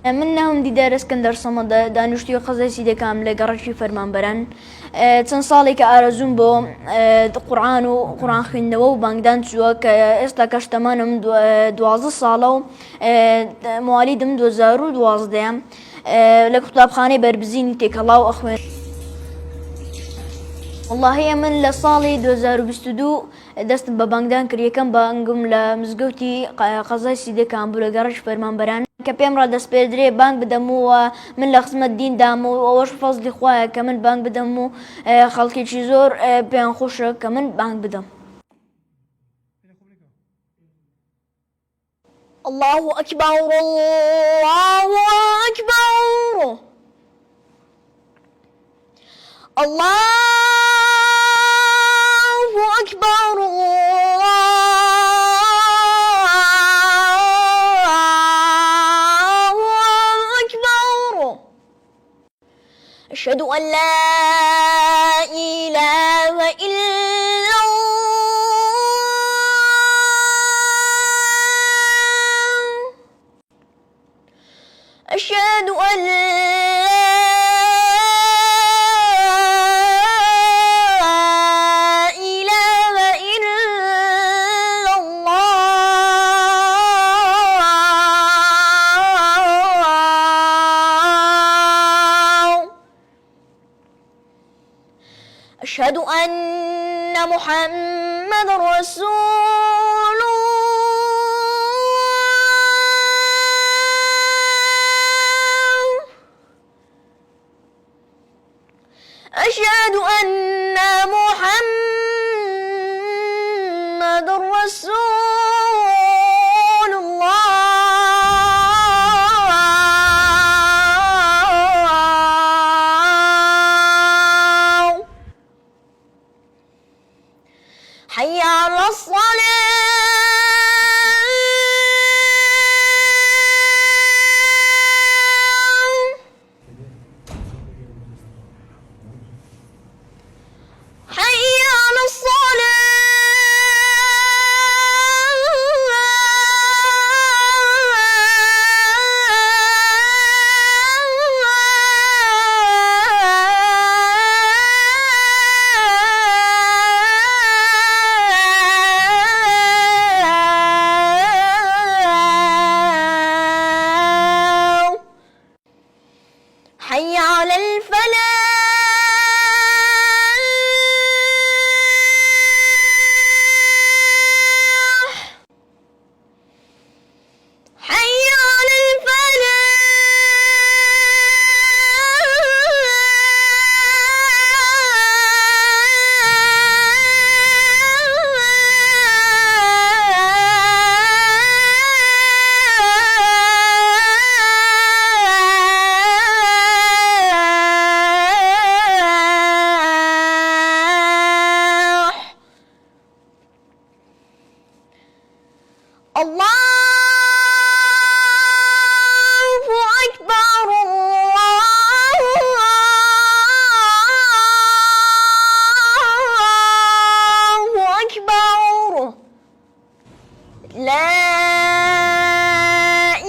منهم دیدار اسکندر سەمەد دانیشتووی قەزای سیدەکەم لە گەڕەکی فەرمانبەران چەند ساڵێک کە ئارەزوم بۆ قورئان و قورئان خوێندنەوە و بانگدان چووە کە ئێستا کەشتەمانم 12 ساڵە و موالیدم 2012 لە قوتابخانەی بەربزینی تێکەڵاو ئەخوێن. والله من لە ساڵی 2022 دەستم بە بانگدان کرد. یەکەم بانگم لە مزگەوتی قەزای سیدەکەم بوو لە گەڕەکی فەرمانبەران کە پێم ڕادەست پێدرێ بانگ بدەم و من لە خزمەت دیندام و ئەوەش فەزلی خوایە کە من بانگ بدەم و خەڵکێکی زۆر پێیان خۆشە کە من بانگ بدەم. الله أكبر الله أكبر الله أكبر الله أكبر أشهد أن لا إله إلا الله أشهد أن أشهد أن محمد رسول الله أشهد أن محمد رسول الله حي على الصلاة حي على الصلاة حي على الفلاح حي على الله أكبر الله أكبر لا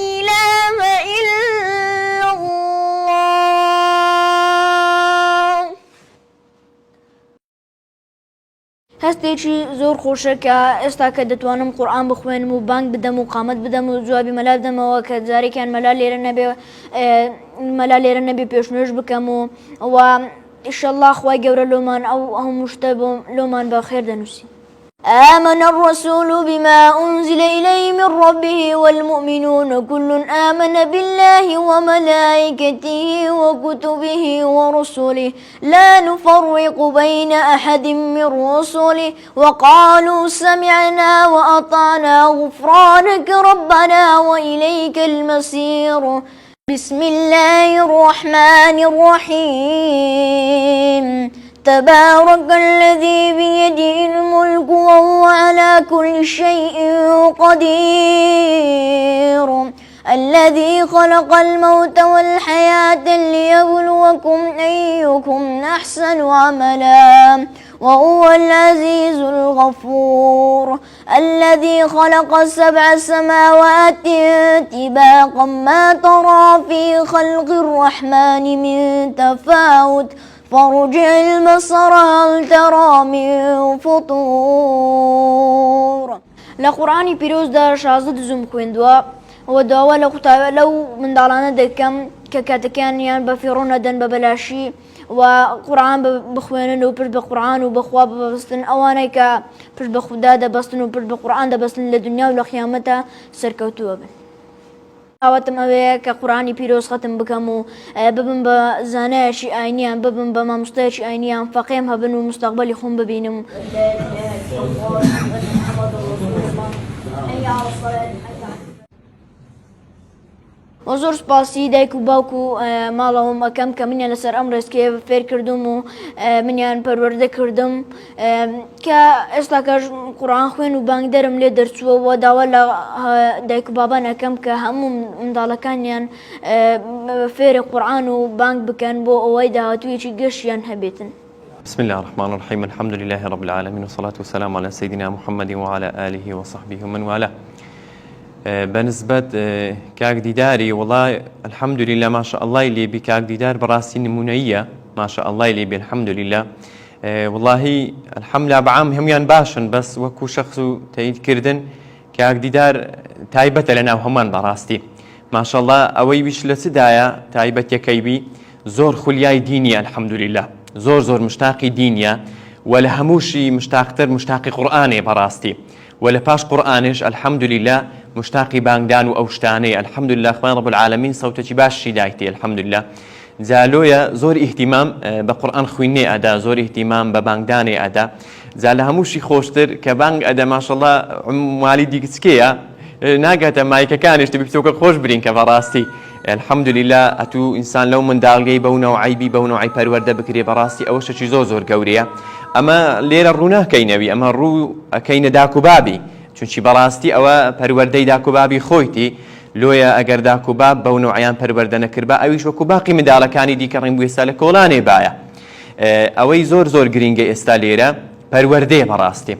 إله إلا الله. هەستێکی زۆر خۆشە کە ئێستا کە دەتوانم قورئان بخوێنم و بانگ بدەم و قامەت بدەم و جوابی مەلا بدەمەوە کە جارێکیان مەلا لێرە نەبێ پێشنوێژ بکەم و ئیشەڵڵا خوای گەورە لۆمان ئەو هەموو شتە بۆ لۆمان بەخێر دەنووسی. آمن الرسول بما أنزل إليه من ربه والمؤمنون كل آمن بالله وملائكته وكتبه ورسله لا نفرق بين أحد من رسله وقالوا سمعنا وأطعنا غفرانك ربنا وإليك المصير. بسم الله الرحمن الرحيم. تبارك الذي بيده الملك وهو على كل شيء قدير. الذي خلق الموت والحياة ليبلوكم أيكم أحسن عملا وهو العزيز الغفور الذي خلق 7 سماوات طباقا ما ترى في خلق الرحمن من تفاوت فارجع البصر هل ترى من فطور. لقرآنی پیرۆزدا 16 دزم خوێندووە و داوا لە قوتابە لەو منداڵانە دەکەم کە کاتەکانیان بە فێڕۆ نەدەن بە بەلاشی و قورآن بخوێنن و پشت بە قورآن و بەخوا ببەستن ئەوانەی کە پشت بە خودا دەبەستن و پشت بە قورآن دەبەستن لە دنیا و لە قیامەتە سەرکەوتووە بن. ئاواتم ئەوەیە کە قورآنی پیرۆز ختم بکەم و ببم بە زانایەکی ئاینیان ببم بە مامۆستایەکی ئاینیان فەقێم هەبن و مستەقبەلی خۆم ببینم. و زۆر سپاسی دایک و باوک و ماڵەوەم ئەەکەم کە منیان لەسەر ئەم ڕێزکێ فێر کردم و منیان پەروەردە کردم کە ئێستا کەش قورآن خوێن و بانگدەرم لێ دەرچووە و داوا لە دایک و بابان ئەەکەم کە هەموو منداڵەکانیان فێری قورآن و بانگ بکەن بۆ ئەوەی داهاتوویەکی گەشتیان هەبێتن. بسم الله الرحمن الرحيم الحمد لله رب العالمين والصلاة والسلام على سيدنا محمد وعلى آله وصحبه ومن والاه. بنسبة كاك ديداري والله الحمد لله ما شاء الله اللي بكاك ديدار براسي نمونية ما شاء الله اللي بالحمد لله والله الحمد لله بعام هم يان باشن بس وكو شخص تايد كردن كاك ديدار تايبة لنا وهمان براستي ما شاء الله اوي ويش لسدايا تايبة يكيبي زور خلياي دينيا الحمد لله زور مشتاقي دينيا ولا هموشي مشتاقي قرآني براستي ولا باش قرآنش الحمد لله مشتاقي بانگدان وأوشتاني الحمد لله أخوان رب العالمين صوتك باش دايتي الحمد لله زالويا زور اهتمام بقرآن خويني أدا زور اهتمام ببانگداني أدا زال هموشي خوشتر كبانگ أدا ما شاء الله والدي كتسكيا ناقة مايكا كانش تبي بتوك خوش برين كبراستي الحمد لله أتو إنسان لو من دالجي بونوعي بونوعي پرورده بكري براستي أوش شي زور قوريا أما ليلة الرونا كينوي أما الرو كين داكو بابي چونچی بەڕاستی ئەوە پەروەردەی داک و بابی خۆیتی لۆیە ئەگەر داک و باب بەو نوعیان پەروەردە نەکرد ئەویش وەکو باقی منداڵەکانی دیکە ڕێنگ بوو ئێستا لە کۆڵانێ باە ئەوەی زۆر گرینگە ئێستا لێرە پەروەردەیە بەڕاستی